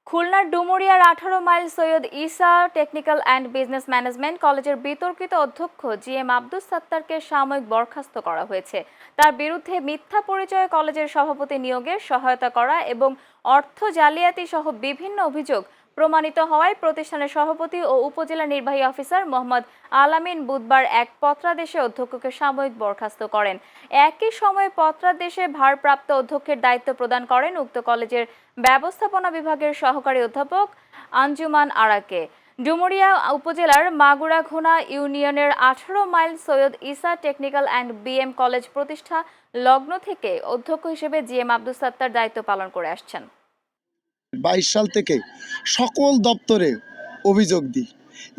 খুলনার ডুমুরিয়ার 18 mile Syed Isa technical and business management কলেজের বিতর্কিত অধ্যক্ষ জিএম আব্দুস সাত্তারকে সাময়িক বরখাস্ত করা হয়েছে। তার বিরুদ্ধে মিথ্যা পরিচয়ে কলেজের সভাপতি নিয়োগে সহায়তা করা এবং অর্থ জালিয়াতি সহ বিভিন্ন অভিযোগ প্রমাণিত হওয়ায় প্রতিষ্ঠানের সভাপতি ও উপজেলা নির্বাহী অফিসার মোহাম্মদ আলামিন বুধবার এক পত্রাদেশে অধ্যক্ষকে সাময়িক বরখাস্ত করেন। একই সময়ে পত্রাদেশে ভারপ্রাপ্ত অধ্যক্ষের দায়িত্ব প্রদান করেন উক্ত কলেজের ব্যবস্থাপনা বিভাগের সহকারী অধ্যাপক আঞ্জুমান আরাকে। ডুমুরিয়া উপজেলার মাগুরাঘোনা ইউনিয়নের 18 mile Syed Isa technical and BM college প্রতিষ্ঠা লগ্ন থেকে অধ্যক্ষ হিসেবে জিএম আব্দুস সাত্তার দায়িত্ব পালন করে আসছেন। 22 সাল থেকে সকল দপ্তরে অভিযোগ দিই।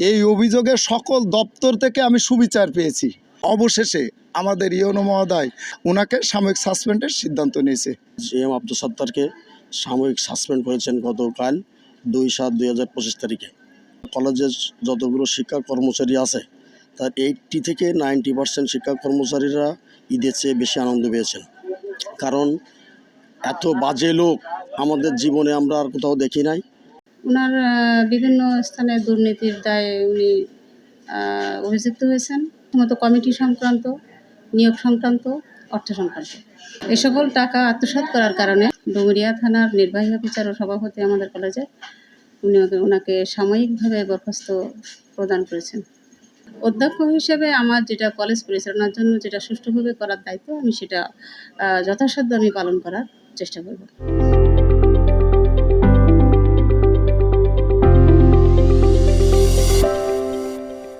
এই অভিযোগে সকল দপ্তর থেকে আমি সুবিচার পেয়েছি। অবশেষে আমাদের ইউনো মহোদয় ওনাকে সাময়িক সাসপেন্ডের সিদ্ধান্ত নিয়েছে। জিএম আব্দুস সাত্তারকে সাময়িক সাসপেন্ড করেছেন গতকাল 2/7/2025 তারিখে। কলেজের যতগুলো শিক্ষা কর্মচারী আছে তার 80 থেকে 90% শিক্ষা কর্মচারীরা ঈদের চেয়ে বেশি আনন্দ পেয়েছেন। কারণ এত বাজে লোক আমাদের জীবনে আমরা আর কোথাও দেখি নাই। ওনার বিভিন্ন স্থানে দুর্নীতির দায়ে উনি অভিযুক্ত হয়েছেন, মতো কমিটি সংক্রান্ত, নিয়োগ সংক্রান্ত, অর্থ সংক্রান্ত। এ সকল টাকা আত্মসাৎ করার কারণে ডুমুরিয়া থানার নির্বাহী অফিসার ও সভাপতি আমাদের কলেজে ওনাকে সাময়িকভাবে বরখাস্ত প্রদান করেছেন। অধ্যক্ষ হিসেবে আমার যেটা কলেজ পরিচালনার জন্য যেটা সুষ্ঠুভাবে করার দায়িত্ব, আমি সেটা যথাসাধ্য আমি পালন করার চেষ্টা করব।